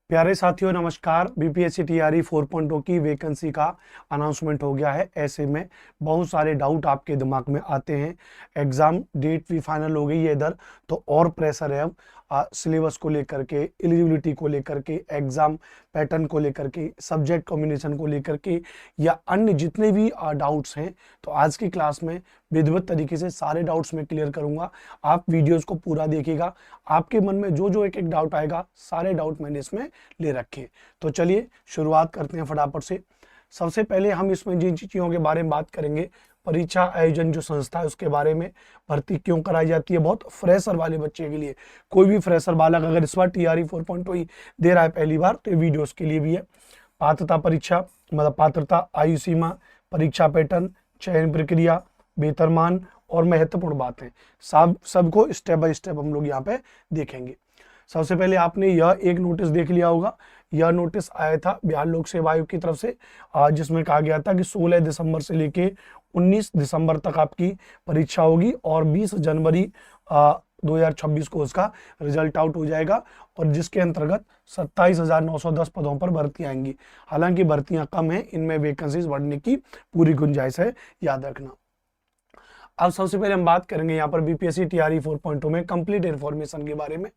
प्यारे साथियों नमस्कार। बीपीएससी टीआरई 4.0 की वैकेंसी का अनाउंसमेंट हो गया है। ऐसे में बहुत सारे डाउट आपके दिमाग में आते हैं। एग्जाम डेट भी फाइनल हो गई है इधर, तो और प्रेशर है अब सिलेबस को लेकर के, एलिजिबिलिटी को लेकर के, एग्जाम पैटर्न को लेकर के, सब्जेक्ट कॉम्बिनेशन को लेकर के, या अन्य जितने भी डाउट्स हैं। तो आज की क्लास में विधिवत तरीके से सारे डाउट्स मैं क्लियर करूंगा। आप वीडियोस को पूरा देखिएगा। आपके मन में जो जो एक एक डाउट आएगा, सारे डाउट मैंने इसमें ले रखे। तो चलिए शुरुआत करते हैं फटाफट से। सबसे पहले हम इसमें जिन चीजों के बारे में बात करेंगे, परीक्षा आयोजन जो संस्था है उसके बारे में, भर्ती क्यों कराई जाती है बहुत फ्रेशर वाले बच्चे के लिए। कोई भी फ्रेशर बालक अगर इस बार टीआरई 4.0 ही दे रहा है पहली बार, तो ये वीडियो उसके लिए भी है। पात्रता परीक्षा मतलब पात्रता, आयु सीमा, परीक्षा पैटर्न, चयन प्रक्रिया, वेतनमान और महत्वपूर्ण बातें, सबको स्टेप बाय स्टेप हम लोग यहाँ पे देखेंगे। सबसे पहले आपने यह एक नोटिस देख लिया होगा। यह नोटिस आया था बिहार लोक सेवा आयोग की तरफ से, जिसमें कहा गया था कि 16 दिसंबर से लेके 19 दिसंबर तक आपकी परीक्षा होगी और 20 जनवरी 2026 को उसका रिजल्ट आउट हो जाएगा, और जिसके अंतर्गत 27,910 पदों पर भर्ती आएंगी। हालांकि भर्तियां कम हैं, इनमें वैकेंसीज बढ़ने की पूरी गुंजाइश है, याद रखना। अब सबसे पहले हम बात करेंगे यहाँ पर बीपीएससी टीआरई 4.0 में कंप्लीट इन्फॉर्मेशन के बारे में।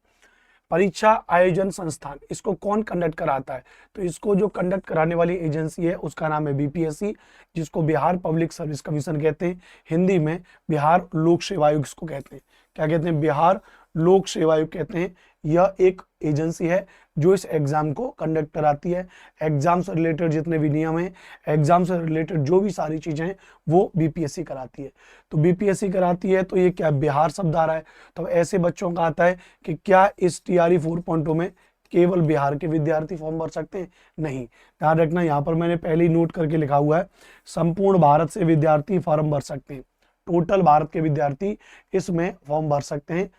परीक्षा आयोजन संस्थान, इसको कौन कंडक्ट कराता है? तो इसको जो कंडक्ट कराने वाली एजेंसी है उसका नाम है बीपीएससी, जिसको बिहार पब्लिक सर्विस कमीशन कहते हैं। हिंदी में बिहार लोक सेवा आयोग इसको कहते हैं। क्या कहते हैं? बिहार लोक सेवा आयोग कहते हैं। यह एक एजेंसी है जो इस एग्जाम को कंडक्ट कराती है। एग्जाम से रिलेटेड जितने भी नियम हैं, एग्जाम से रिलेटेड जो भी सारी चीजें हैं, वो बीपीएससी कराती है। तो बीपीएससी कराती है, तो ये क्या बिहार शब्द आ रहा है, तो ऐसे बच्चों का आता है कि क्या इस टीआरई 4.0 में केवल बिहार के विद्यार्थी फॉर्म भर सकते हैं? नहीं, ध्यान रखना, यहाँ पर मैंने पहले ही नोट करके लिखा हुआ है, संपूर्ण भारत से विद्यार्थी फॉर्म भर सकते हैं। टोटल भारत के विद्यार्थी इसमें फॉर्म भर सकते हैं,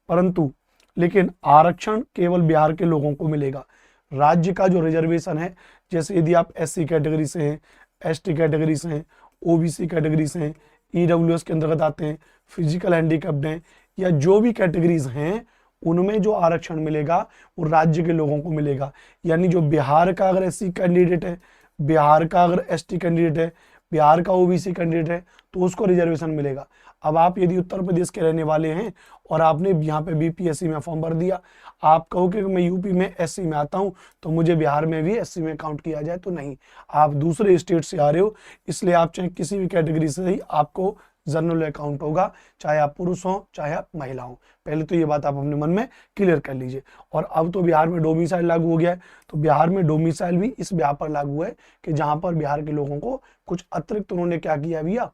परंतु लेकिन आरक्षण केवल बिहार के लोगों को मिलेगा। राज्य का जो रिजर्वेशन है, जैसे यदि आप एससी कैटेगरी से हैं, एसटी कैटेगरी से हैं, ओबीसी कैटेगरी से हैं, ईडब्ल्यूएस के अंतर्गत आते हैं, फिजिकल हैंडीकैप्ड हैं, या जो भी कैटेगरीज हैं, उनमें जो आरक्षण मिलेगा वो राज्य के लोगों को मिलेगा। यानी जो बिहार का अगर एससी कैंडिडेट है, बिहार का अगर एसटी कैंडिडेट है, बिहार का ओबीसी कैंडिडेट है, तो उसको रिजर्वेशन मिलेगा। अब आप यदि उत्तर प्रदेश के रहने वाले हैं और आपने यहाँ पे बीपीएससी में फॉर्म भर दिया, आप कहो कि मैं यूपी में एससी में आता हूँ तो मुझे बिहार में भी एससी में काउंट किया जाए, तो नहीं, आप दूसरे स्टेट से आ रहे हो, इसलिए आप चाहे किसी भी कैटेगरी से ही आपको जनरल अकाउंट होगा, चाहे आप पुरुष हो चाहे आप महिला हो। पहले तो ये बात आप अपने मन में क्लियर कर लीजिए। और अब तो बिहार में डोमिसाइल लागू हो गया है, तो बिहार में डोमिसाइल भी इस बिहार पर लागू है कि जहां पर बिहार के लोगों को कुछ अतिरिक्त उन्होंने क्या किया भैया,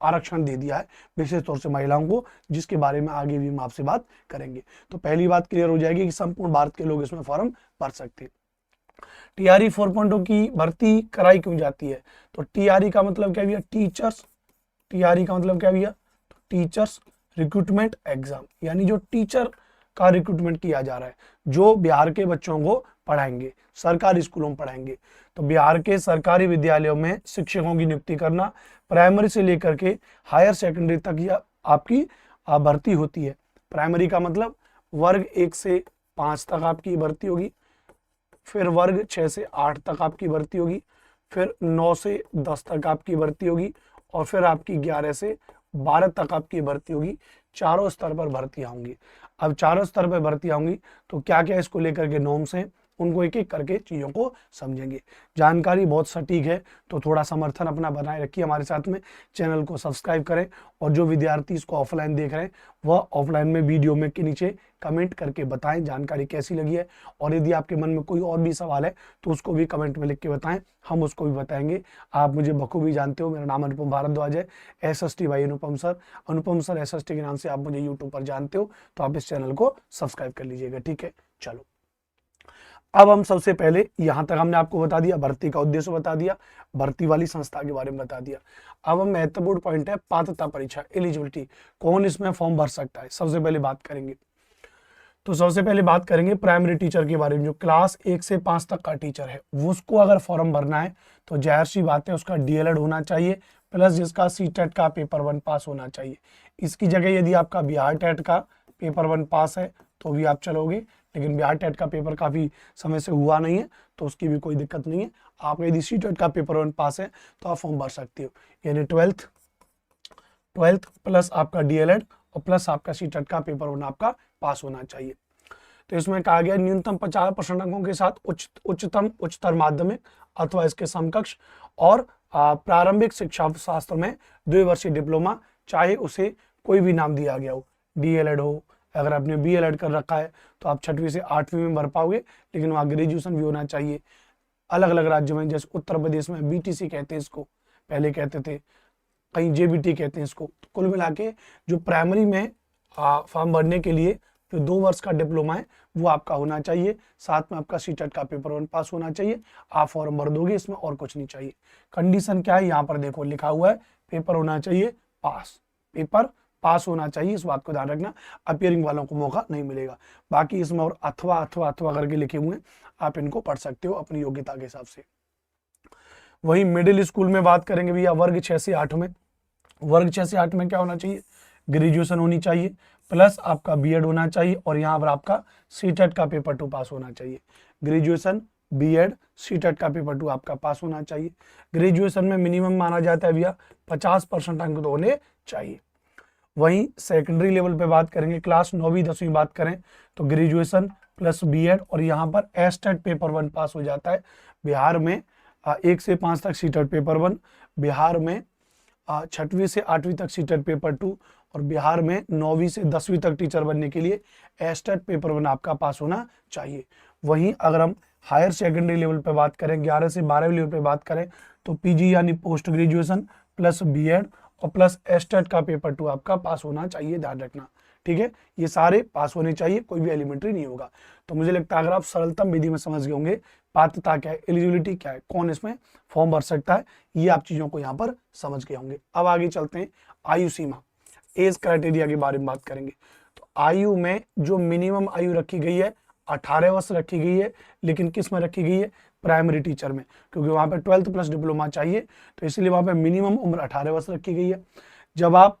आरक्षण दे दिया है, विशेष तौर से महिलाओं को, जिसके बारे में आगे भी हम आपसे बात करेंगे। तो पहली बात क्लियर हो जाएगी कि संपूर्ण भारत के लोग इसमें फॉर्म भर सकते हैं। टीआरई 4.0 की भर्ती कराई क्यों जाती है? तो टीआरई का मतलब क्या भैया? टीचर्स। टीआरई का मतलब क्या भैया? तो टीचर्स रिक्रूटमेंट एग्जाम, यानी जो टीचर का रिक्रूटमेंट किया जा रहा है, जो बिहार के बच्चों को पढ़ाएंगे, सरकारी स्कूलों में पढ़ाएंगे। तो बिहार के सरकारी विद्यालयों में शिक्षकों की नियुक्ति करना, प्राइमरी से लेकर के हायर सेकेंडरी तक यह आपकी भर्ती होती है। प्राइमरी का मतलब वर्ग 1 से 5 तक आपकी भर्ती होगी, फिर वर्ग 6 से 8 तक आपकी भर्ती होगी, फिर 9 से 10 तक आपकी भर्ती होगी, और फिर आपकी 11 से 12 तक आपकी भर्ती होगी। चारों स्तर पर भर्तियां होंगी। अब चारों स्तर पर भर्तियां होंगी तो क्या क्या इसको लेकर के नॉर्म्स हैं, उनको एक एक करके चीजों को समझेंगे। जानकारी बहुत सटीक है, तो थोड़ा समर्थन अपना बनाए रखिए हमारे साथ में। चैनल को सब्सक्राइब करें, और जो विद्यार्थी इसको ऑफलाइन देख रहे हैं वह ऑफलाइन में वीडियो में के नीचे कमेंट करके बताएं जानकारी कैसी लगी है। और यदि आपके मन में कोई और भी सवाल है तो उसको भी कमेंट में लिख के बताएं, हम उसको भी बताएंगे। आप मुझे बखूबी जानते हो, मेरा नाम अनुपम भारद्वाज है, एसएसटी भाई अनुपम सर, अनुपम सर एसएसटी के नाम से आप मुझे यूट्यूब पर जानते हो। तो आप इस चैनल को सब्सक्राइब कर लीजिएगा, ठीक है। चलो, अब हम सबसे पहले यहां तक हमने आपको बता दिया, भर्ती का उद्देश्य बता दिया, भर्ती वाली संस्था के बारे में बता दिया। अब हम महत्वपूर्ण पॉइंट है पात्रता परीक्षा, एलिजिबिलिटी, कौन इसमें फॉर्म भर सकता है, सबसे पहले बात करेंगे। तो सबसे पहले बात करेंगे प्राइमरी टीचर के बारे में। जो क्लास 1 से 5 तक का टीचर है, वो उसको अगर फॉर्म भरना है तो जाहिर सी बात है उसका डीएलएड होना चाहिए, प्लस जिसका सीटेट का पेपर 1 पास होना चाहिए। इसकी जगह यदि आपका बिहार टेट का पेपर 1 पास है तो भी आप चलोगे, लेकिन बिहार टेट का पेपर काफ़ी समय से हुआ नहीं है, तो उसकी भी कोई दिक्कत नहीं है। आप यदि सी टेट का पेपर 1 पास है तो आप फॉर्म भर सकते हो, यानी ट्वेल्थ प्लस आपका डीएलएड और प्लस आपका सी टेट का पेपर 1 आपका पास होना चाहिए। तो इसमें कहा गया न्यूनतम 50% अंकों के साथ उच्चतर माध्यमिक अथवा इसके समकक्ष और प्रारंभिक शिक्षा शास्त्र में 2 वर्षीय डिप्लोमा, चाहे उसे कोई भी नाम दिया गया हो, डीएलएड हो, अगर आपने बीएलएड कर रखा है तो आप 6वीं से 8वीं में भर पाओगे, लेकिन वहाँ ग्रेजुएशन भी होना चाहिए। अलग अलग राज्यों में, जैसे उत्तर प्रदेश में बीटीसी कहते हैं इसको, पहले कहते थे, कहीं जेबीटी कहते हैं इसको। तो कुल मिला के जो प्राइमरी में फॉर्म भरने के लिए जो 2 वर्ष का डिप्लोमा है वो आपका होना चाहिए, साथ में आपका सीटेट का पेपर 1 पास होना चाहिए, आप फॉर्म भर दोगे, इसमें और कुछ नहीं चाहिए। कंडीशन क्या है यहाँ पर देखो लिखा हुआ है, पेपर होना चाहिए पास, पेपर पास होना चाहिए, इस बात को ध्यान रखना, अपियरिंग वालों को मौका नहीं मिलेगा। बाकी इसमें और अथवा करके लिखे हुए हैं, आप इनको पढ़ सकते हो अपनी योग्यता के हिसाब से। वही मिडिल स्कूल में बात करेंगे भैया, वर्ग 6 से 8 में, वर्ग 6 से 8 में क्या होना चाहिए, ग्रेजुएशन होनी चाहिए, प्लस आपका बीएड होना चाहिए, और यहाँ पर आपका सीटेट का पेपर 2 पास होना चाहिए। ग्रेजुएशन, बीएड, सीटेट का पेपर 2 आपका पास होना चाहिए। ग्रेजुएशन में मिनिमम माना जाता है भैया 50% अंक तो होने चाहिए। वहीं सेकेंडरी लेवल पे बात करेंगे, क्लास 9वीं 10वीं बात करें तो ग्रेजुएशन प्लस बीएड, और यहाँ पर एस्टेट पेपर 1 पास हो जाता है। बिहार में 1 से 5 तक सीटेट पेपर 1, बिहार में 6वीं से 8वीं तक सीटेट पेपर 2, और बिहार में 9वीं से 10वीं तक टीचर बनने के लिए एस्टेट पेपर 1 आपका पास होना चाहिए। वहीं अगर हम हायर सेकेंडरी लेवल पे बात करें, 11 से 12वीं लेवल पे बात करें तो पीजी यानी पोस्ट ग्रेजुएशन प्लस बीएड और प्लस एस्टेट का पेपर 2 आपका पास होना चाहिए, ध्यान रखना, ठीक है। ये सारे पास होने चाहिए, कोई भी एलिमेंट्री नहीं होगा। तो मुझे लगता है अगर आप सरलतम विधि में समझ गए होंगे, पात्रता क्या है, एलिजिबिलिटी क्या है, कौन इसमें फॉर्म भर सकता है, ये आप चीजों को यहाँ पर समझ गए होंगे। अब आगे चलते हैं, आयु सीमा, एज क्राइटेरिया के बारे में बात करेंगे। तो आयु में जो मिनिमम आयु रखी गई है 18 वर्ष रखी गई है, लेकिन किस में रखी गई है, प्राइमरी टीचर में, क्योंकि वहां पे 12th प्लस डिप्लोमा चाहिए, तो इसलिए वहां पे मिनिमम उम्र 18 वर्ष रखी गई है। जब आप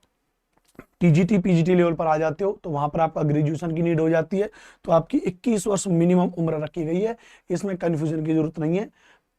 टीजीटी पीजीटी लेवल पर आ जाते हो तो वहां पर आपका ग्रेजुएशन की नीड हो जाती है, तो आपकी 21 वर्ष मिनिमम उम्र रखी गई है, इसमें कंफ्यूजन की जरूरत नहीं है।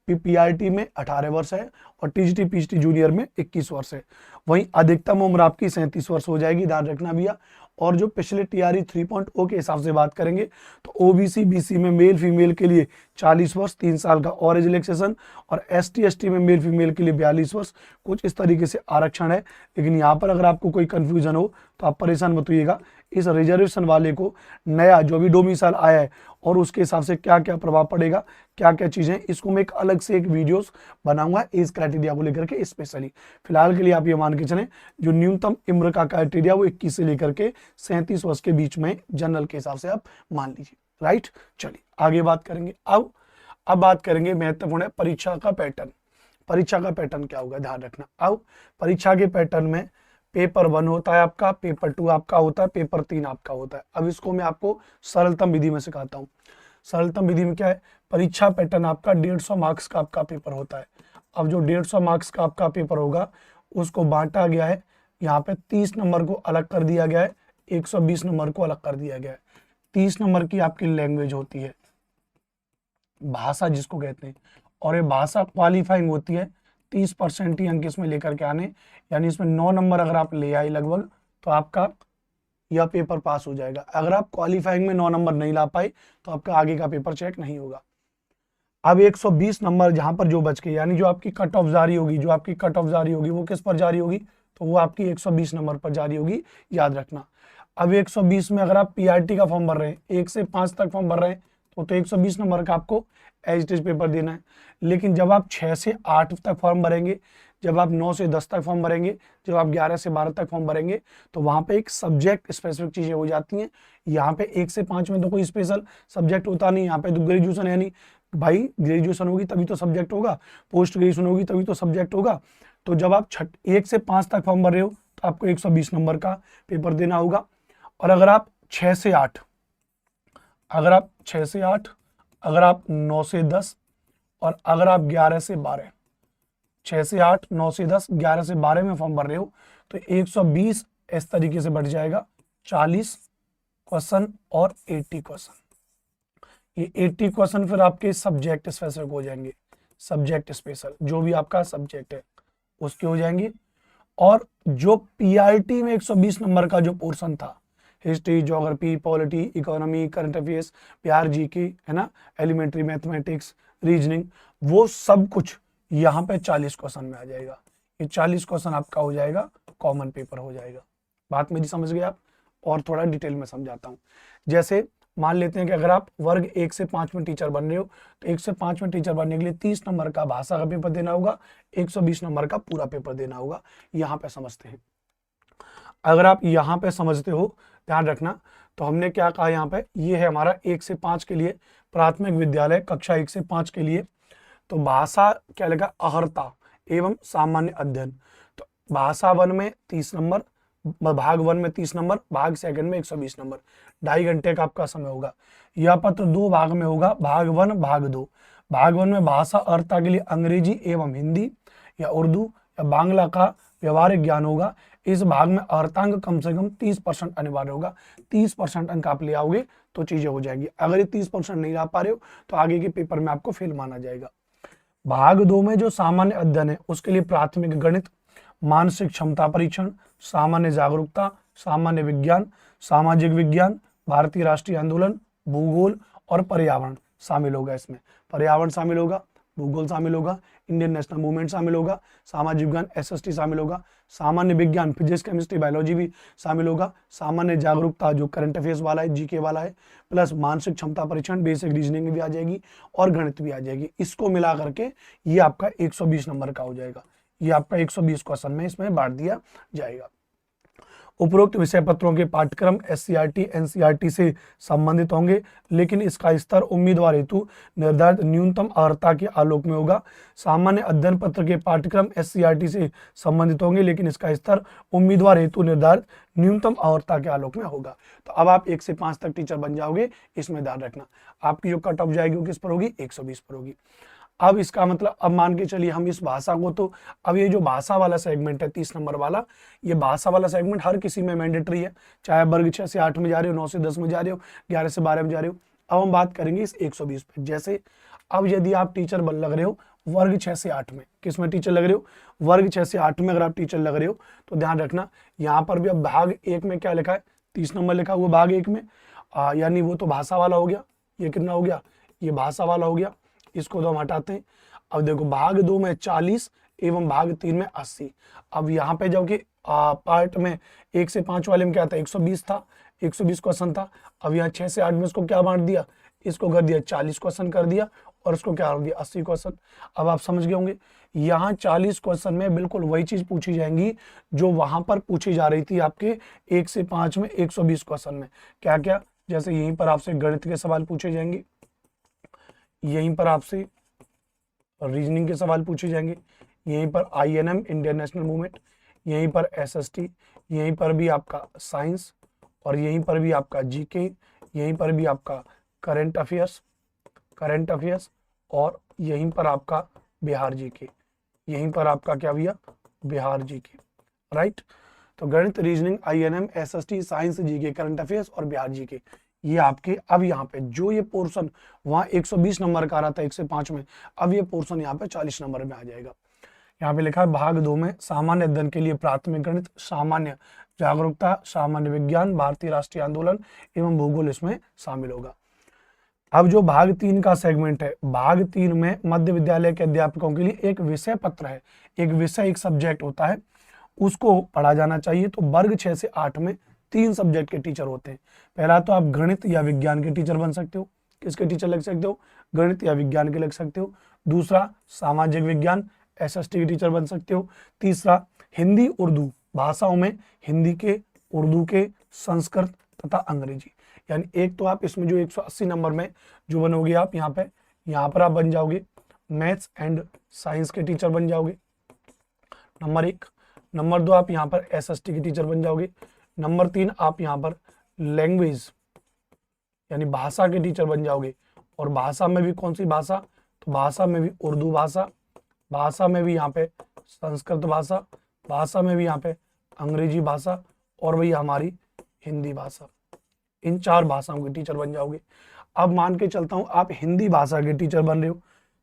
पीआरटी में 18 वर्ष है और टीजीटी पीजीटी जूनियर में 21 वर्ष है। वहीं अधिकतम उम्र आपकी 37 वर्ष हो जाएगी, ध्यान रखना भैया। और जो पिछले टीआरई 3.0 के हिसाब से बात करेंगे तो ओबीसी बीसी में मेल फीमेल के लिए 40 वर्ष 3 साल का और एज रिलैक्सेशन, और एसटी एसटी में मेल फीमेल के लिए 42 वर्ष, कुछ इस तरीके से आरक्षण है। लेकिन यहाँ पर अगर आपको कोई कंफ्यूजन हो तो आप परेशान मत होइएगा, इस रिजर्वेशन वाले को नया जो भी डोमिसाइल आया है और उसके हिसाब से क्या क्या प्रभाव पड़ेगा, क्या क्या चीजें, इसको मैं एक अलग से एक वीडियोस बनाऊंगा एज क्राइटेरिया को लेकर के स्पेशली। फिलहाल के लिए आप ये मान के चलें जो न्यूनतम उम्र का क्राइटेरिया वो 21 से लेकर के 37 वर्ष के बीच में जनरल के हिसाब से आप मान लीजिए, राइट। चलिए आगे बात करेंगे। अब बात करेंगे महत्वपूर्ण है परीक्षा का पैटर्न। परीक्षा का पैटर्न क्या होगा, ध्यान रखना। अब परीक्षा के पैटर्न में पेपर 1 होता है आपका, पेपर 2 आपका होता है, पेपर 3 आपका होता है। अब इसको मैं आपको सरलतम विधि में सिखाता हूँ। सरलतम विधि में क्या है, परीक्षा पैटर्न आपका 150 मार्क्स का आपका पेपर होता है। अब जो 150 मार्क्स का आपका पेपर होगा उसको बांटा गया है, यहाँ पे 30 नंबर को अलग कर दिया गया है, 120 नंबर को अलग कर दिया गया है। 30 नंबर की आपकी लैंग्वेज होती है, भाषा जिसको कहते हैं, और ये भाषा क्वालिफाइंग होती है, 30% ही अंक इसमें लेकर के आने, यानी इसमें 9 नंबर अगर आप ले आए लगभग तो आपका यह पेपर पास हो जाएगा। अगर आप क्वालिफाइंग में 9 नंबर नहीं ला पाए तो आपका आगे का पेपर चेक नहीं होगा। अब 120 नंबर जहां पर जो बच के, यानी जो आपकी कट ऑफ जारी होगी, जो आपकी कट ऑफ जारी होगी वो किस पर जारी होगी, तो वो आपकी 120 नंबर पर जारी होगी, याद रखना। अब 120 में अगर आप पीआरटी का फॉर्म भर रहे हैं, 1 से 5 तक फॉर्म भर रहे हैं तो 120 नंबर का आपको एज टेस्ट पेपर देना है। लेकिन जब आप 6 से 8 तक फॉर्म भरेंगे, जब आप 9 से 10 तक फॉर्म भरेंगे, जब आप 11 से 12 तक फॉर्म भरेंगे तो वहां पे एक सब्जेक्ट स्पेसिफिक चीजें हो जाती हैं। यहाँ पे 1 से 5 में तो कोई स्पेशल सब्जेक्ट होता नहीं, यहाँ पे तो ग्रेजुएशन है नहीं भाई, ग्रेजुएशन होगी तभी तो सब्जेक्ट होगा, पोस्ट ग्रेजुएशन होगी तभी तो सब्जेक्ट होगा। तो जब आप 1 से 5 तक फॉर्म भर रहे हो तो आपको 120 नंबर का पेपर देना होगा। और अगर आप 6 से 8, अगर आप 6 से 8, अगर आप 9 से 10 और अगर आप 11 से 12, 6 से 8, 9 से 10, 11 से 12 में फॉर्म भर रहे हो तो 120 इस तरीके से बढ़ जाएगा, 40 क्वेश्चन और 80 क्वेश्चन, ये 80 क्वेश्चन फिर आपके सब्जेक्ट स्पेसिफिक हो जाएंगे, सब्जेक्ट स्पेशल जो भी आपका सब्जेक्ट है उसके हो जाएंगे। और जो पीआरटी में 120 नंबर का जो पोर्शन था, history, geography, polity, economy, current affairs, Bihar GK, है ना, एलिमेंट्री मैथमेटिक्स, रीजनिंग, वो सब कुछ यहाँ पे 40 क्वेश्चन में आ जाएगा। ये 40 क्वेश्चन आपका हो जाएगा, कॉमन पेपर हो जाएगा। बात मेरी समझ गए आप? और थोड़ा डिटेल में समझाता हूँ। जैसे मान लेते हैं कि अगर आप वर्ग 1 से 5 में टीचर बन रहे हो, तो 1 से 5 में टीचर बनने के लिए 30 नंबर का भाषा का पेपर देना होगा, 120 नंबर का पूरा पेपर देना होगा। यहाँ पे समझते हैं। अगर आप यहाँ पे समझते हो, ध्यान रखना, तो हमने क्या कहा यहाँ पे, ये है हमारा 1 से 5 के लिए प्राथमिक विद्यालय, कक्षा 1 से 5 के लिए। तो भाषा क्या लगा, अहर्ता एवं सामान्य अध्ययन। तो भाषा 1 में 30 नंबर, भाग 1 में 30 नंबर, भाग सेकंड में 120 नंबर, 2.5 घंटे का आपका समय होगा। यह पत्र 2 भाग में होगा, भाग 1 भाग 2। भाग 1 में भाषा अहर्ता के लिए अंग्रेजी एवं हिंदी या उर्दू या बांग्ला का व्यवहारिक ज्ञान होगा। इस भाग में अर्थांक कम से कम 30% अनिवार्य होगा। 30% अंक आप ले आओगे तो चीजें हो जाएगी। अगर ये 30% नहीं ला पा रहे हो तो आगे के पेपर में आपको फेल माना जाएगा। भाग 2 में जो सामान्य अध्ययन है उसके लिए प्राथमिक गणित, मानसिक क्षमता परीक्षण, सामान्य जागरूकता, सामान्य विज्ञान, सामाजिक विज्ञान, भारतीय राष्ट्रीय आंदोलन, भूगोल और पर्यावरण शामिल होगा। इसमें पर्यावरण शामिल होगा, भूगोल शामिल होगा, इंडियन नेशनल मूवमेंट शामिल होगा, सामाजिक विज्ञान एसएसटी शामिल होगा, सामान्य विज्ञान फिजिक्स केमिस्ट्री बायोलॉजी भी शामिल होगा, सामान्य जागरूकता जो करंट अफेयर्स वाला है, जीके वाला है, प्लस मानसिक क्षमता परीक्षण, बेसिक रीजनिंग भी आ जाएगी और गणित भी आ जाएगी। इसको मिला करके ये आपका 120 नंबर का हो जाएगा। ये आपका 120 क्वेश्चन में इसमें बांट दिया जाएगा। उपरोक्त विषय पत्रों के पाठ्यक्रम एससीईआरटी एनसीईआरटी से संबंधित होंगे, लेकिन इसका स्तर उम्मीदवार हेतु निर्धारित न्यूनतम अर्हता के आलोक में होगा। सामान्य अध्ययन पत्र के पाठ्यक्रम एससीईआरटी से संबंधित होंगे, लेकिन इसका स्तर उम्मीदवार हेतु निर्धारित न्यूनतम अर्हता के आलोक में होगा। तो अब आप 1 से 5 तक टीचर बन जाओगे, इसमें ध्यान रखना। आपकी जो कट ऑफ जाएगी वो किस पर होगी, 120 पर होगी। अब इसका मतलब, अब मान के चलिए हम इस भाषा को, तो अब ये जो भाषा वाला सेगमेंट है 30 नंबर वाला, ये भाषा वाला सेगमेंट हर किसी में मैंडेटरी है, चाहे वर्ग 6 से 8 में जा रहे हो, 9 से 10 में जा रहे हो, 11 से 12 में जा रहे हो। अब हम बात करेंगे इस 120 पे। जैसे अब यदि आप टीचर बन लग रहे हो वर्ग 6 से 8 में, किस में टीचर लग रहे हो, वर्ग 6 से 8 में अगर आप टीचर लग रहे हो, तो ध्यान रखना यहाँ पर भी अब भाग 1 में क्या लिखा है, 30 नंबर लिखा हुआ भाग 1 में, यानी वो तो भाषा वाला हो गया। ये कितना हो गया, ये भाषा वाला हो गया, इसको तो हम हटाते हैं। अब देखो भाग 2 में 40 एवं भाग 3 में 80। अब यहाँ पे जाओ कि पार्ट में 1 से 5 वाले में क्या था, 120 था, 120 क्वेश्चन था। अब यहाँ 6 से 8 में इसको क्या बांट दिया, इसको कर दिया 40 क्वेश्चन कर दिया, और इसको क्या कर दिया 80 क्वेश्चन। अब आप समझ गए होंगे, यहाँ 40 क्वेश्चन में बिल्कुल वही चीज पूछी जाएंगी जो वहां पर पूछी जा रही थी आपके 1 से 5 में 120 क्वेश्चन में। क्या क्या, जैसे यहीं पर आपसे गणित के सवाल पूछे जाएंगे, यहीं पर आपसे रीजनिंग के सवाल पूछे जाएंगे, यहीं पर आईएनएम इंडियन नेशनल मूवमेंट, यहीं पर एसएसटी, यहीं पर भी आपका साइंस, और यहीं पर भी आपका जीके, यहीं पर भी आपका करंट अफेयर्स, और यहीं पर आपका बिहार जीके, यहीं पर आपका क्या भैया, बिहार जीके, राइट। तो गणित, reasoning, INM, SST, science, GK, current affairs और बिहार जीके, ये आपके। अब यहाँ पे जो ये पोर्शन वहां 120 नंबर का आ रहा था 1 से 5 में, अब ये पोर्शन यहाँ पे 40 नंबर में आ जाएगा। यहाँ पे लिखा है भाग 2 में सामान्य अध्ययन के लिए प्राथमिक गणित, सामान्य जागरूकता, सामान्य विज्ञान, भारतीय राष्ट्रीय आंदोलन एवं भूगोल इसमें शामिल होगा। अब जो भाग 3 का सेगमेंट है, भाग 3 में मध्य विद्यालय के अध्यापकों के लिए एक विषय पत्र है, एक विषय, एक सब्जेक्ट होता है, उसको पढ़ा जाना चाहिए। तो वर्ग 6 से 8 में 3 सब्जेक्ट के टीचर होते हैं। पहला तो आप गणित या विज्ञान के टीचर बन सकते हो, किसके टीचर लग सकते हो, गणित या विज्ञान के लग सकते हो। दूसरा सामाजिक विज्ञान एसएसटी के टीचर बन सकते हो। तीसरा हिंदी उर्दू भाषाओं में हिंदी के, उर्दू के, संस्कृत तथा अंग्रेजी, यानी एक तो आप इसमें जो 180 नंबर में जो बनोगे आप यहाँ पर आप बन जाओगे मैथ्स एंड साइंस के टीचर बन जाओगे, नंबर 1। नंबर 2 आप यहाँ पर एसएसटी के टीचर बन जाओगे। नंबर 3 आप यहाँ पर लैंग्वेज यानी भाषा के टीचर बन जाओगे। और भाषा में भी कौन सी भाषा, तो भाषा में भी उर्दू भाषा, भाषा में भी यहाँ पे संस्कृत भाषा, भाषा में भी यहाँ पे अंग्रेजी भाषा, और वही हमारी हिंदी भाषा। इन 4 भाषाओं के टीचर बन जाओगे। अब मान के चलता हूं आप हिंदी भाषा के टीचर बन रहे हो,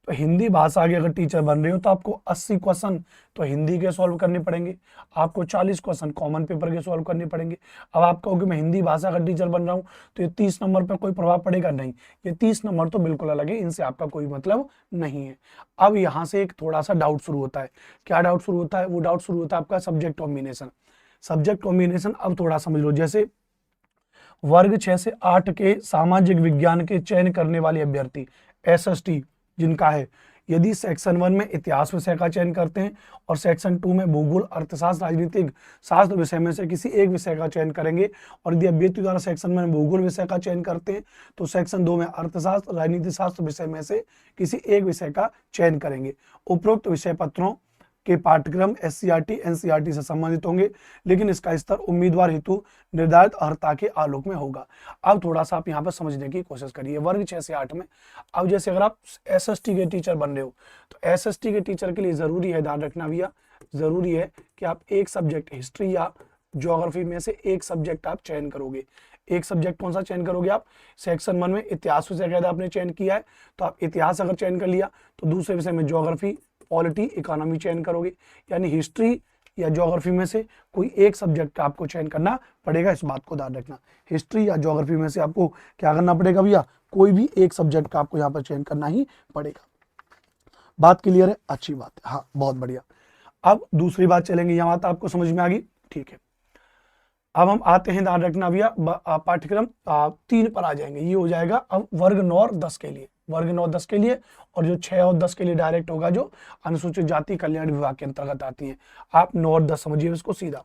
तो हिंदी भाषा के अगर टीचर बन रहे हो तो आपको 80 क्वेश्चन तो हिंदी के सॉल्व करने पड़ेंगे, आपको 40 क्वेश्चन कॉमन पेपर के सॉल्व करने पड़ेंगे। अब आप कहोगे मैं हिंदी भाषा का टीचर बन रहा हूं तो ये 30 नंबर पर कोई प्रभाव पड़ेगा? नहीं, ये 30 नंबर तो बिल्कुल अलग है, इनसे आपका कोई मतलब नहीं है। अब यहाँ से एक थोड़ा सा डाउट शुरू होता है। क्या डाउट शुरू होता है? वो डाउट शुरू होता है आपका सब्जेक्ट कॉम्बिनेशन। सब्जेक्ट कॉम्बिनेशन अब थोड़ा समझ लो। जैसे वर्ग 6 से 8 के सामाजिक विज्ञान के चयन करने वाले अभ्यर्थी एसएसटी जिनका है, यदि सेक्शन 1 में इतिहास विषय का चयन करते हैं और सेक्शन 2 में भूगोल, अर्थशास्त्र, राजनीतिक शास्त्र विषय में से किसी एक विषय का चयन करेंगे, और यदि अभ्यर्थी द्वारा सेक्शन 1 में भूगोल विषय का चयन करते हैं तो सेक्शन 2 में अर्थशास्त्र, राजनीतिक शास्त्र विषय में से किसी एक विषय का चयन करेंगे। उपरोक्त विषय पत्रों के पाठ्यक्रम एससीईआरटी एनसीईआरटी से संबंधित होंगे, लेकिन इसका स्तर उम्मीदवार हेतु निर्धारित अर्हता के आलोक में होगा। अब थोड़ा सा आप यहाँ पर समझने की कोशिश करिए वर्ग 6 से 8 में। अब जैसे अगर आप एसएसटी के टीचर बन रहे हो तो एसएसटी के टीचर के लिए जरूरी है, ध्यान रखना भैया, जरूरी है कि आप एक सब्जेक्ट हिस्ट्री या ज्योग्राफी में से एक सब्जेक्ट आप चयन करोगे। एक सब्जेक्ट कौन सा चयन करोगे आप? सेक्शन 1 में इतिहास विषय का आपने चयन किया है तो आप इतिहास अगर चयन कर लिया तो दूसरे विषय में ज्योग्राफी, पॉलिटी, इकोनॉमी चयन करोगे। यानी हिस्ट्री या ज्योग्राफी में से कोई एक सब्जेक्ट आपको चयन करना पड़ेगा, इस बात को ध्यान रखना। हिस्ट्री या ज्योग्राफी में से आपको क्या करना पड़ेगा भैया? कोई भी एक सब्जेक्ट का आपको यहाँ पर चयन करना ही पड़ेगा। बात क्लियर है? अच्छी बात है, हाँ बहुत बढ़िया। अब दूसरी बात चलेंगे, यहाँ बात आपको समझ में आ गई, ठीक है। अब हम आते हैं, ध्यान रखना भैया, पाठ्यक्रम 3 पर आ जाएंगे। ये हो जाएगा अब वर्ग 9 और 10 के लिए, वर्ग 9 10 के लिए, और जो 6 और 10 के लिए डायरेक्ट होगा जो अनुसूचित जाति कल्याण विभाग के अंतर्गत आती है। आप 9 और 10 समझिए इसको सीधा।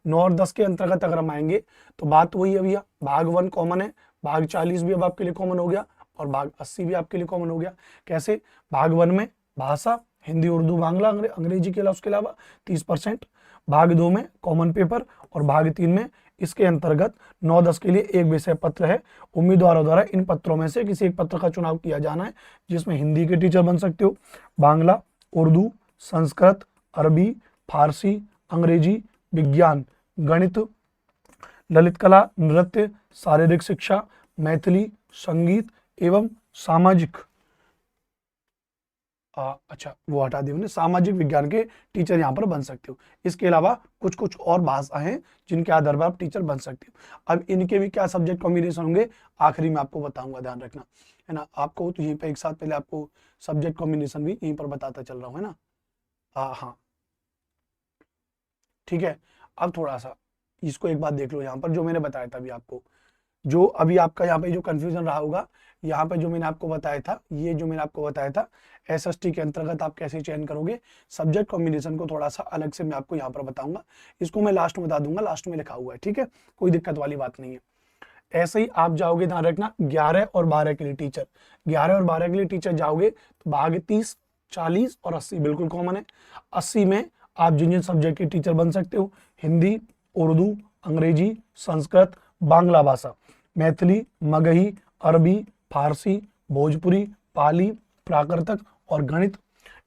9 और 10 के अंतर्गत अगर हम आएंगे तो बात वही है भैया, भाग 1 कॉमन है, भाग 40 भी अब आपके लिए कॉमन हो गया और भाग 80 भी आपके लिए कॉमन हो गया। कैसे? भाग 1 में भाषा, हिंदी, उर्दू, बांग्ला, अंग्रेजी के अलावा उसके अलावा 30%, भाग 2 में कॉमन पेपर, और भाग 3 में इसके अंतर्गत 9-10 के लिए एक विषय पत्र है। उम्मीदवारों द्वारा इन पत्रों में से किसी एक पत्र का चुनाव किया जाना है, जिसमें हिंदी के टीचर बन सकते हो, बांग्ला, उर्दू, संस्कृत, अरबी, फारसी, अंग्रेजी, विज्ञान, गणित, ललित कला, नृत्य, शारीरिक शिक्षा, मैथिली, संगीत एवं सामाजिक, अच्छा वो हटा दिए मैंने, सामाजिक विज्ञान के टीचर यहाँ पर बन सकते हो। इसके अलावा कुछ कुछ और भाषा हैं जिनके आधार पर आप टीचर बन सकते हो। अब इनके भी क्या सब्जेक्ट कॉम्बिनेशन होंगे आखिरी में आपको बताऊंगा, ध्यान रखना है ना। आपको तो यहीं पे एक साथ पहले आपको सब्जेक्ट कॉम्बिनेशन भी यहीं पर बताता चल रहा हूँ, है ना। हाँ ठीक है। अब थोड़ा सा इसको एक बात देख लो, यहाँ पर जो मैंने बताया था अभी आपको, जो अभी आपका यहाँ पे जो कंफ्यूजन रहा होगा, यहाँ पे जो मैंने आपको बताया था, ये जो मैंने आपको बताया था एसएसटी के अंतर्गत आप कैसे चयन करोगे सब्जेक्ट कॉम्बिनेशन को, थोड़ा सा अलग से मैं आपको यहाँ पर बताऊंगा। इसको मैं लास्ट में बता दूंगा, लास्ट में लिखा हुआ है, ठीक है, कोई दिक्कत वाली बात नहीं है। ऐसे ही आप जाओगे, ध्यान रखना, 11 और 12 के लिए टीचर, 11 और 12 के लिए टीचर जाओगे तो भाग 30, 40 और 80 बिल्कुल कॉमन है। 80 में आप जिन जिन सब्जेक्ट के टीचर बन सकते हो, हिंदी, उर्दू, अंग्रेजी, संस्कृत, बांग्ला भाषा, मैथिली, मगही, अरबी, फारसी, भोजपुरी, पाली, प्राकृतिक और गणित।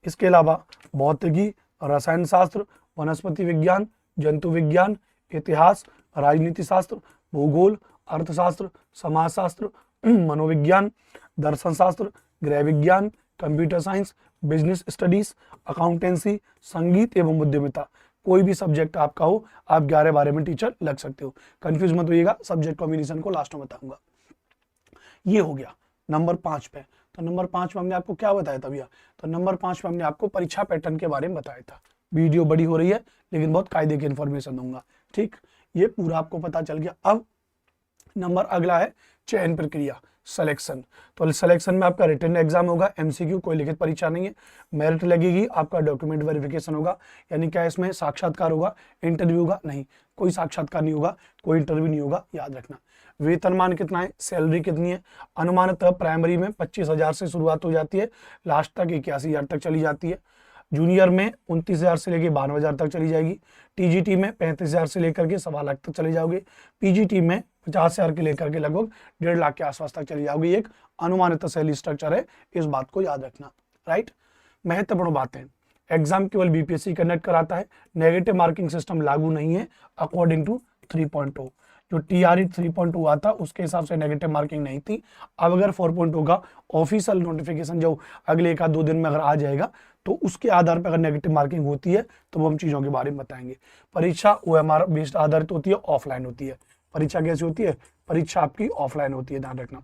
इसके अलावा भौतिकी, रसायन शास्त्र, वनस्पति विज्ञान, जंतु विज्ञान, इतिहास, राजनीति शास्त्र, भूगोल, अर्थशास्त्र, समाजशास्त्र, मनोविज्ञान, दर्शन शास्त्र, गृह विज्ञान, computer science, business studies, accountancy, संगीत एवं उद्यमिता, कोई भी सब्जेक्ट आपका हो, आप 11-12 में टीचर लग सकते हो। कंफ्यूज मत होइएगा, सब्जेक्ट कॉम्बिनेशन को लास्ट में बताऊंगा। ये हो गया नंबर 5 पे। तो नंबर 5 में हमने आपको क्या बताया था भैया? तो नंबर 5 में हमने आपको परीक्षा पैटर्न के बारे में बताया था। वीडियो बड़ी हो रही है लेकिन बहुत कायदे की इंफॉर्मेशन दूंगा, ठीक, ये पूरा आपको पता चल गया। अब नंबर अगला है चयन प्रक्रिया, सिलेक्शन। तो सिलेक्शन में आपका रिटन एग्जाम होगा, एमसीक्यू, कोई लिखित परीक्षा नहीं है। मेरिट लगेगी, आपका डॉक्यूमेंट वेरिफिकेशन होगा, यानी क्या इसमें साक्षात्कार होगा, इंटरव्यू होगा? नहीं, कोई साक्षात्कार नहीं होगा, कोई इंटरव्यू नहीं होगा, याद रखना। वेतनमान कितना है, सैलरी कितनी है? अनुमानतः प्राइमरी में 25,000 से शुरुआत हो जाती है, लास्ट तक 81,000 तक चली जाती है। जूनियर में 29,000 से लेकर 92,000 तक चली जाएगी। टीजीटी में 35,000 से लेकर के 1.25 लाख तक चले जाओगे। पीजीटी में 50,000 के लेकर के लगभग 1.5 लाख के आसपास तक चली जाओगी। एक अनुमानित सैलरी स्ट्रक्चर है, इस बात को याद रखना, राइट। महत्वपूर्ण बातें, एग्जाम केवल बीपीएससी कंडक्ट कराता है, नेगेटिव मार्किंग सिस्टम लागू नहीं है अकॉर्डिंग टू 3.0। जो टीआरई 3.2 आता उसके हिसाब से नेगेटिव मार्किंग नहीं थी। अब अगर 4.0 का ऑफिशियल नोटिफिकेशन जो अगले 1-2 दिन में अगर आ जाएगा तो उसके आधार पर अगर नेगेटिव मार्किंग होती है तो वो हम चीज़ों के बारे में बताएंगे। परीक्षा OMR बेस्ड आधारित होती है, ऑफलाइन होती है। परीक्षा कैसी होती है? परीक्षा आपकी ऑफलाइन होती है, ध्यान रखना।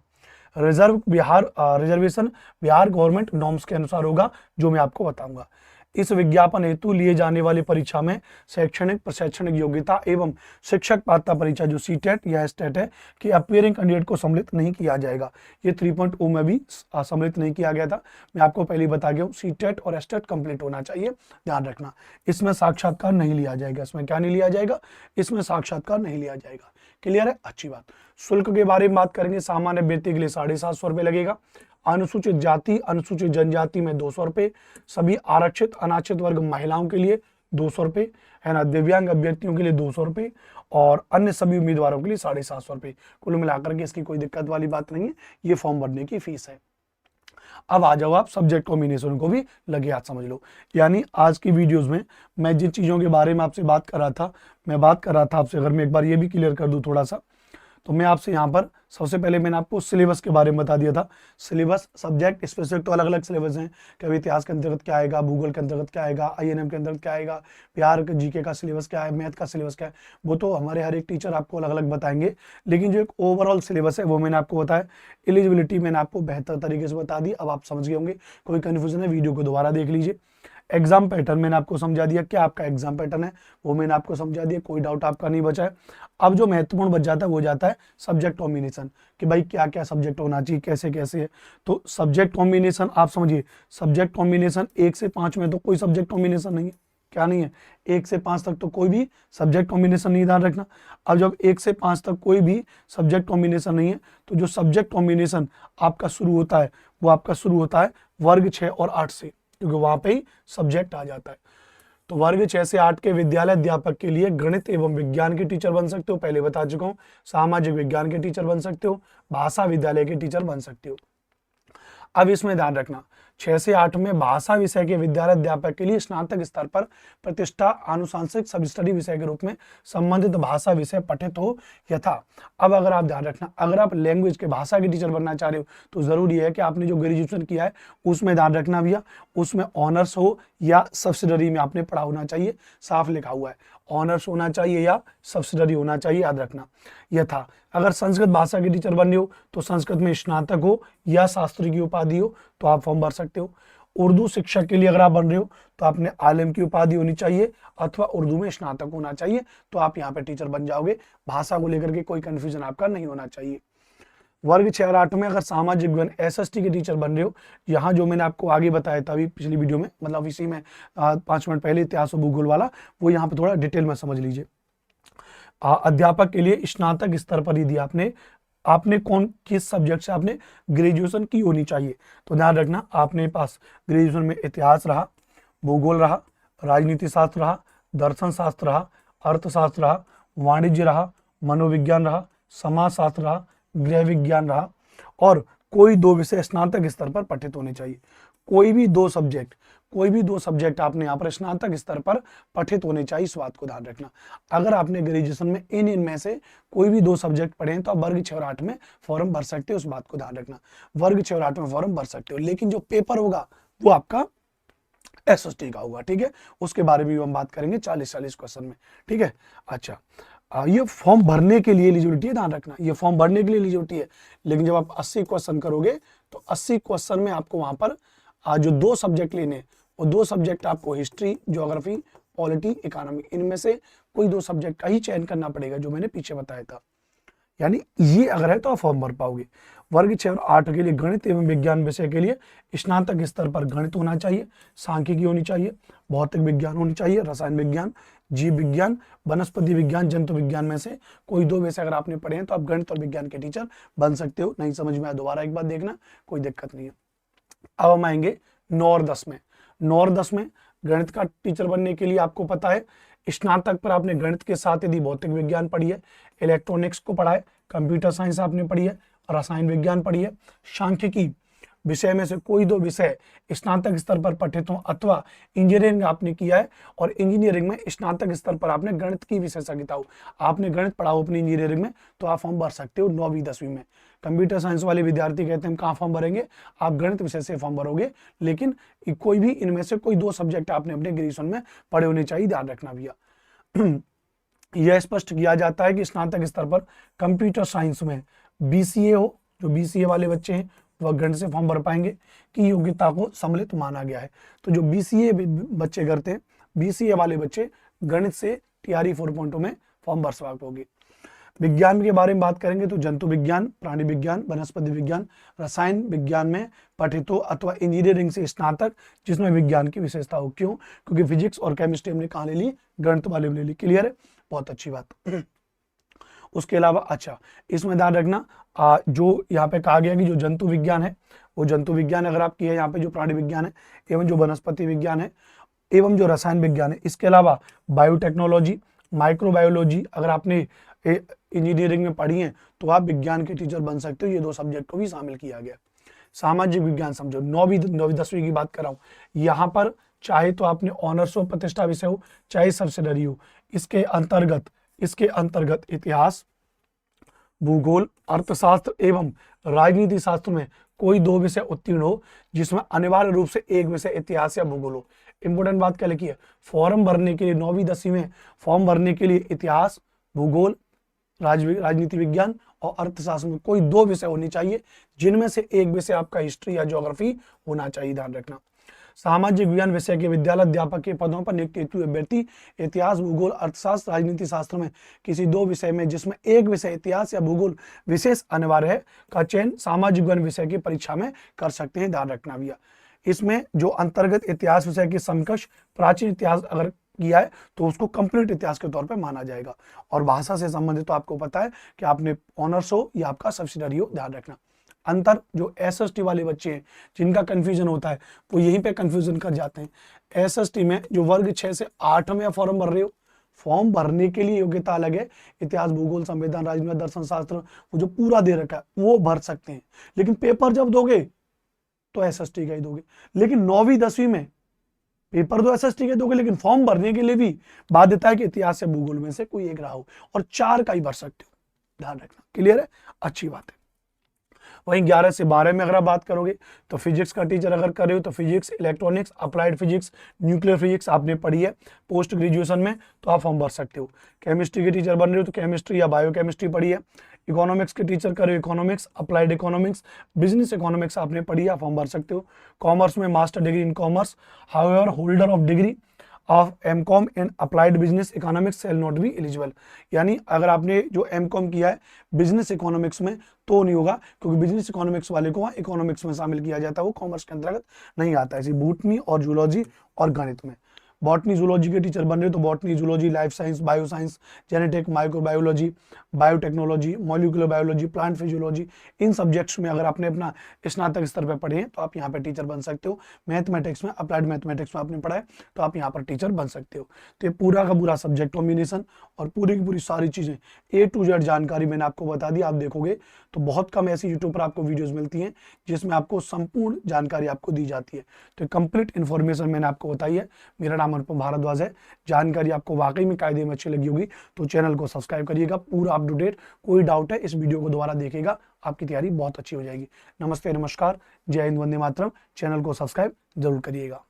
रिजर्वेशन बिहार गवर्नमेंट नॉर्म्स के अनुसार होगा, जो मैं आपको बताऊंगा। इस विज्ञापन हेतु लिए जाने वाली परीक्षा में शैक्षणिक प्रशैक्षणिक योग्यता एवं शिक्षक पात्रता परीक्षा जो सीटेट या स्टेट है कि अपीयरिंग कैंडिडेट को सम्मिलित नहीं किया जाएगा। ये 3.0 में भी सम्मिलित नहीं किया गया था, मैं आपको पहले ही बता गया हूँ। सीटेट और स्टेट कंप्लीट होना चाहिए, ध्यान रखना। इसमें साक्षात्कार नहीं लिया जाएगा। इसमें क्या नहीं लिया जाएगा? इसमें साक्षात्कार नहीं लिया जाएगा। क्लियर है? अच्छी बात। शुल्क के बारे में बात करेंगे। सामान्य व्यक्ति के लिए 750 रुपये लगेगा। अनुसूचित जाति अनुसूचित जनजाति में 200 रुपये, सभी आरक्षित अनारक्षित वर्ग महिलाओं के लिए 200 रुपये है ना, दिव्यांग अभ्यर्थियों के लिए 200 रुपये और अन्य सभी उम्मीदवारों के लिए 750 रुपये। कुल मिलाकर के इसकी कोई दिक्कत वाली बात नहीं है, ये फॉर्म भरने की फीस है। अब आ जाओ आप सब्जेक्ट कॉम्बिनेशन को भी लगे हाथ समझ लो। यानी आज की वीडियोस में मैं जिन चीज़ों के बारे में आपसे बात कर रहा था, आपसे, अगर मैं एक बार ये भी क्लियर कर दूं थोड़ा सा, तो मैं आपसे यहाँ पर सबसे पहले मैंने आपको सिलेबस के बारे में बता दिया था। सिलेबस सब्जेक्ट स्पेसिफिक तो अलग अलग सिलेबस हैं, कभी इतिहास के अंतर्गत क्या आएगा, भूगोल के अंतर्गत क्या आएगा, INM के अंतर्गत क्या आएगा, बिहार के GK का सिलेबस क्या है, मैथ का सिलेबस क्या है, वो तो हमारे हर एक टीचर आपको अलग अलग बताएंगे। लेकिन जो एक ओवरऑल सिलेबस है वो मैंने आपको बताया। एलिजिबिलिटी मैंने आपको बेहतर तरीके से बता दी, अब आप समझ गए होंगे। कोई कन्फ्यूजन है वीडियो को दोबारा देख लीजिए। एग्जाम पैटर्न मैंने आपको समझा दिया, क्या आपका एग्जाम पैटर्न है वो मैंने आपको समझा दिया, कोई डाउट आपका नहीं बचा है। अब जो महत्वपूर्ण बच जाता है वो जाता है सब्जेक्ट कॉम्बिनेशन, कि भाई क्या क्या सब्जेक्ट होना चाहिए, कैसे कैसे है। तो सब्जेक्ट कॉम्बिनेशन आप समझिए, सब्जेक्ट कॉम्बिनेशन 1 से 5 में तो कोई सब्जेक्ट कॉम्बिनेशन नहीं है। क्या नहीं है? 1 से 5 तक तो कोई भी सब्जेक्ट कॉम्बिनेशन नहीं, ध्यान रखना। अब जब 1 से 5 तक कोई भी सब्जेक्ट कॉम्बिनेशन नहीं है तो जो सब्जेक्ट कॉम्बिनेशन आपका शुरू होता है वो आपका शुरू होता है वर्ग 6 और 8 से, क्योंकि वहां पे ही सब्जेक्ट आ जाता है। तो वर्ग 6 से 8 के विद्यालय अध्यापक के लिए गणित एवं विज्ञान के टीचर बन सकते हो, पहले बता चुका हूं। सामाजिक विज्ञान के टीचर बन सकते हो, भाषा विद्यालय के टीचर बन सकते हो। अब इसमें ध्यान रखना, 6 से 8 में भाषा विषय के विद्यालय अध्यापक के लिए स्नातक स्तर पर प्रतिष्ठा आनुशांसिक सब स्टडी विषय के रूप में संबंधित भाषा विषय पठित हो यथा। अब अगर आप ध्यान रखना, अगर आप लैंग्वेज के भाषा के टीचर बनना चाह रहे हो तो जरूरी है कि आपने जो ग्रेजुएशन किया है उसमें ध्यान रखना भैया, उसमें ऑनर्स हो या सब्सिडरी में आपने पढ़ा होना चाहिए। साफ लिखा हुआ है, ऑनर्स होना चाहिए या सब्सिडरी होना चाहिए, याद रखना यथा। अगर संस्कृत भाषा के टीचर बन रहे हो तो संस्कृत में स्नातक हो या शास्त्री की उपाधि हो तो आप फॉर्म भर सकते हो। उर्दू शिक्षक के लिए अगर आप बन रहे हो तो आपने आलिम की उपाधि होनी चाहिए अथवा उर्दू में स्नातक होना चाहिए, तो आप यहाँ पे टीचर बन जाओगे। भाषा को लेकर के कोई कंफ्यूजन आपका नहीं होना चाहिए। वर्ग 6 और 8 में अगर सामाजिक विज्ञान SST के टीचर बन रहे हो, यहाँ जो मैंने आपको आगे बताया था अभी पिछली वीडियो में, मतलब इसी में 5 मिनट पहले इतिहास और भूगोल वाला, वो यहाँ पे थोड़ा डिटेल में समझ लीजिए। अध्यापक के लिए स्नातक स्तर पर यदि आपने कौन किस सब्जेक्ट से आपने ग्रेजुएशन की होनी चाहिए, तो ध्यान रखना आपने पास ग्रेजुएशन में इतिहास रहा, भूगोल रहा, राजनीति शास्त्र रहा, दर्शन शास्त्र रहा, अर्थशास्त्र रहा, वाणिज्य रहा, मनोविज्ञान रहा, समाजशास्त्र रहा, गृह विज्ञान रहा, और कोई 2 विषय स्नातक स्तर पर पठित होने चाहिए। कोई भी दो सब्जेक्ट आपने यहाँ पर स्नातक स्तर पर पठित होने चाहिए, इस बात को ध्यान रखना। अगर आपने ग्रेजुएशन में इनमें से कोई भी 2 सब्जेक्ट पढ़े हैं तो आप वर्ग 6 और 8 में फॉर्म भर सकते हो, उस बात को ध्यान रखना। वर्ग 6 और 8 में फॉर्म भर सकते हो, लेकिन जो पेपर होगा वो आपका SST का होगा, ठीक है। उसके बारे में भी हम बात करेंगे 40 क्वेश्चन में, ठीक है। अच्छा, ये फॉर्म भरने के लिए एलिजिबिलिटी है, ध्यान रखना, ये फॉर्म भरने के लिए एलिजिबिलिटी है। लेकिन जब आप 80 क्वेश्चन करोगे तो 80 क्वेश्चन में आपको वहां पर जो 2 सब्जेक्ट लेने, वो 2 सब्जेक्ट आपको हिस्ट्री, ज्योग्राफी, पॉलिटी, इकोनॉमी, इनमें से कोई 2 सब्जेक्ट का ही चयन करना पड़ेगा, जो मैंने पीछे बताया था। यानी ये अगर है तो आप फॉर्म भर पाओगे। वर्ग 6 और 8 के लिए गणित एवं विज्ञान विषय के लिए स्नातक स्तर पर गणित होना चाहिए, सांख्यिकी होनी चाहिए, भौतिक विज्ञान होनी चाहिए, रसायन विज्ञान, जीव विज्ञान, वनस्पति विज्ञान, जंतु विज्ञान में से कोई 2 विषय अगर आपने पढ़े हैं तो आप गणित और विज्ञान के टीचर बन सकते हो। नहीं समझ में आया दोबारा एक बार देखना, कोई दिक्कत नहीं है। अब हम आएंगे 9 और 10 में। 9 और 10 में गणित का टीचर बनने के लिए आपको पता है स्नातक पर आपने गणित के साथ यदि भौतिक विज्ञान पढ़ी है, इलेक्ट्रॉनिक्स को पढ़ा है, कंप्यूटर साइंस आपने पढ़ी है, रसायन विज्ञान पढ़ी है, सांख्यिकी विषय में से कोई दो विषय स्नातक स्तर पर पठित हो अथवा इंजीनियरिंग आपने किया है और इंजीनियरिंग में स्नातक स्तर पर आपने गणित की विशेषज्ञता हो, आपने गणित पढ़ा हो अपनी इंजीनियरिंग में, तो आप फॉर्म भर सकते हो 9वीं 10वीं में। कंप्यूटर साइंस वाले विद्यार्थी कहते हैं हम कहाँ फॉर्म भरेंगे, आप गणित विषय से फॉर्म भरोगे, लेकिन कोई भी इनमें से कोई दो सब्जेक्ट आपने अपने ग्रेजुएशन में पढ़े होने चाहिए, ध्यान रखना भैया। यह स्पष्ट किया जाता है कि स्नातक स्तर पर कंप्यूटर साइंस में बीसीए हो, जो बीसीए वाले बच्चे हैं वह गणित से फॉर्म भर पाएंगे कि योग्यता को सम्मिलित माना गया है। तो जो बीसीए बच्चे करते हैं, बीसीए वाले बच्चे गणित से टीआरई 4.0 में फॉर्म भर सकोगे। विज्ञान के बारे में बात करेंगे तो जंतु विज्ञान, प्राणी विज्ञान, वनस्पति विज्ञान, रसायन विज्ञान में पठित हो अथवा इंजीनियरिंग से स्नातक जिसमें विज्ञान की विशेषता हो। क्यों? क्योंकि फिजिक्स और केमिस्ट्री हमने कहाँ ले ली, गणित वाले में ले ली। क्लियर है, बहुत अच्छी बात। उसके अलावा अच्छा इसमें ध्यान रखना जो यहाँ पे कहा गया कि जो जंतु विज्ञान है वो जंतु विज्ञान अगर आप किए, यहाँ पे जो प्राणी विज्ञान है एवं जो वनस्पति विज्ञान है एवं जो रसायन विज्ञान है, इसके अलावा बायोटेक्नोलॉजी, माइक्रोबायोलॉजी अगर आपने इंजीनियरिंग में पढ़ी है तो आप विज्ञान के टीचर बन सकते हो। ये दो सब्जेक्ट को भी शामिल किया गया। सामाजिक विज्ञान समझो, 9वीं 10वीं की बात कर रहा हूँ, यहाँ पर चाहे तो आपने ऑनर्स हो, प्रतिष्ठा विषय हो, चाहे सब्सिडरी हो, इसके अंतर्गत इतिहास, भूगोल, अर्थशास्त्र एवं राजनीति शास्त्र में कोई दो विषय उत्तीर्ण हो जिसमें अनिवार्य रूप से एक विषय इतिहास या भूगोल हो। इंपोर्टेंट बात क्या लिखी है, फॉर्म भरने के लिए 9वीं 10वीं में फॉर्म भरने के लिए इतिहास, भूगोल, राजनीति विज्ञान और अर्थशास्त्र में कोई दो विषय होनी चाहिए जिनमें से एक विषय आपका हिस्ट्री या ज्योग्राफी होना चाहिए, ध्यान रखना। सामाजिक विज्ञान विषय के विद्यालय अध्यापक के पदों पर नियुक्त हेतु अभ्यर्थी इतिहास, भूगोल, अर्थशास्त्र, राजनीति शास्त्र में किसी दो विषय में जिसमें एक विषय इतिहास या भूगोल विशेष अनिवार्य है का चयन सामाजिक विज्ञान विषय की परीक्षा में कर सकते हैं, ध्यान रखना भैया। इसमें जो अंतर्गत इतिहास विषय की समकक्ष प्राचीन इतिहास अगर किया है तो उसको कंप्लीट इतिहास के तौर पे माना जाएगा। और भाषा से संबंधित तो आपको पता है कि आपने ऑनर्स हो या आपका सब्सिडरी हो, ध्यान रखना। अंतर जो एसएसटी वाले बच्चे हैं जिनका कंफ्यूजन होता है वो यहीं पे कंफ्यूजन कर जाते हैं। एसएसटी में जो वर्ग 6 से 8 में फॉर्म भर रहे हो, फॉर्म भरने के लिए योग्यता अलग है, इतिहास, भूगोल, संविधान, राजनीति, दर्शन शास्त्र वो जो पूरा दे रखा है वो भर सकते हैं, लेकिन पेपर जब दोगे तो एसएसटी का ही दोगे। लेकिन 9वीं 10वीं में पेपर तो एसएसटी के दोगे लेकिन फॉर्म भरने के लिए भी बाध्यता है कि इतिहास या भूगोल में से कोई एक रहा हो, और 4 का ही भर सकते हो, ध्यान रखना। क्लियर है, अच्छी बात है। वहीं 11 से 12 में अगर आप बात करोगे तो फिजिक्स का टीचर अगर कर रहे हो तो physics, electronics, applied physics, nuclear physics आपने पढ़ी है पोस्ट ग्रेजुएशन में तो आप फॉर्म भर सकते हो। केमिस्ट्री के टीचर बन रहे हो तो केमिस्ट्री या बायोकेमिस्ट्री पढ़ी है। इकोनॉमिक्स के टीचर कर रहे हो economics, applied economics, business economics आपने पढ़ी है, आप फॉर्म भर सकते हो। कॉमर्स में master degree in commerce, however holder of degree of MCom in applied business economics shall not be eligible. यानी अगर आपने जो एमकॉम किया है बिजनेस इकोनॉमिक्स में तो नहीं होगा, क्योंकि बिजनेस इकोनॉमिक्स वाले को वहाँ इकोनॉमिक्स में शामिल किया जाता है, वो कॉमर्स के अंतर्गत नहीं आता है। ऐसी बॉटनी और जूलॉजी और गणित में बॉटनी जूलॉजी के टीचर बन रहे हो तो botany, zoology, life science, bio science, genetic, microbiology, biotechnology, molecular biology, plant physiology, इन सब्जेक्ट्स में अगर आपने अपना स्नातक स्तर पर पढ़े हैं तो आप यहाँ पर टीचर बन सकते हो। मैथमेटिक्स में, अप्लाइड मैथमेटिक्स में आपने पढ़ा है तो आप यहाँ पर टीचर बन सकते हो। तो ये पूरा का पूरा सब्जेक्ट कॉम्बिनेशन और पूरी की पूरी सारी चीज़ें A to Z जानकारी मैंने आपको बता दी। आप देखोगे तो बहुत कम ऐसी यूट्यूब पर आपको वीडियोस मिलती हैं जिसमें आपको संपूर्ण जानकारी आपको दी जाती है। तो कंप्लीट इन्फॉर्मेशन मैंने आपको बताई है। मेरा नाम अनुपम भारद्वाज है। जानकारी आपको वाकई में कायदे में अच्छी लगी होगी तो चैनल को सब्सक्राइब करिएगा, पूरा अप टू डेट। कोई डाउट है इस वीडियो को दोबारा देखिएगा, आपकी तैयारी बहुत अच्छी हो जाएगी। नमस्ते, नमस्कार, जय हिंद, वंदे मातरम। चैनल को सब्सक्राइब जरूर करिएगा।